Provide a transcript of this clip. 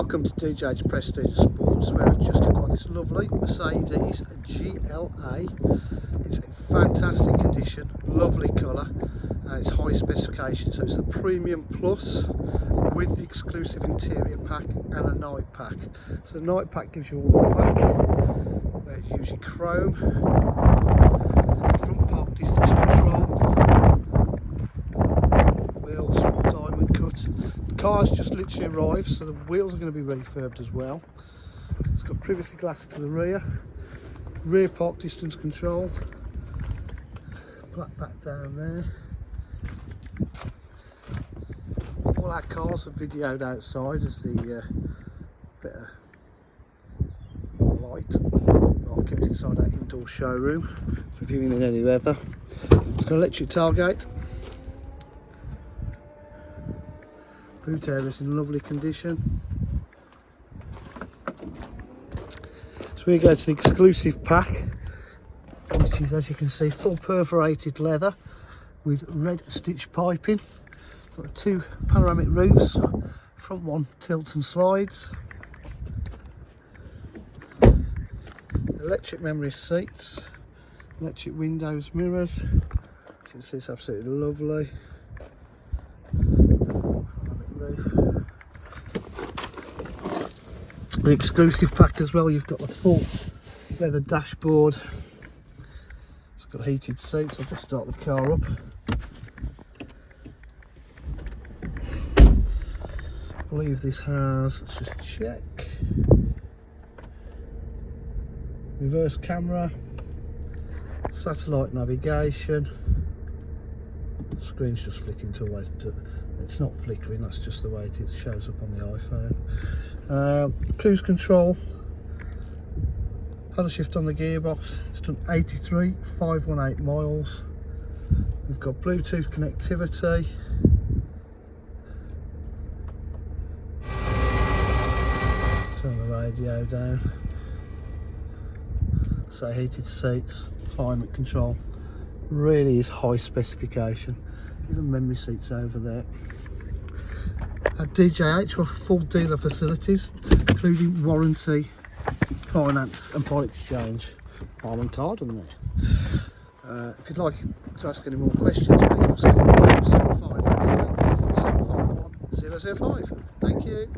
Welcome to DJ's Prestige Sports, where I've just acquired this lovely Mercedes GLA. It's in fantastic condition, lovely colour, and it's high specification. So it's the Premium Plus with the exclusive interior pack and a night pack. So the night pack gives you all the black, where it's usually chrome, front park distance control, wheels diamond cut. The car's just literally arrived, so the wheels are going to be refurbed as well. It's got privacy glass to the rear park distance control, black back down there. All our cars are videoed outside as the bit of light. I kept inside our indoor showroom for viewing in any weather. It's got an electric tailgate. Boot area is in lovely condition. So we go to the exclusive pack, which is, as you can see, full perforated leather with red stitch piping. Got the two panoramic roofs, front one tilts and slides. Electric memory seats, electric windows, mirrors. You can see it's absolutely lovely. The exclusive pack as well, you've got the full leather dashboard. It's got heated seats. I'll just start the car up. I believe this has, let's just check, reverse camera, satellite navigation. Screen's just flicking to a way to, it's not flickering, that's just the way it shows up on the iPhone. Cruise control, paddle shift on the gearbox. It's done 83,518 miles. We've got Bluetooth connectivity. Turn the radio down. So heated seats, climate control. Really is high specification. Even memory seats over there. At DJH we offer full dealer facilities, including warranty, finance and part exchange. Arm and card on there. If you'd like to ask any more questions, please call 7583 751 005. Thank you.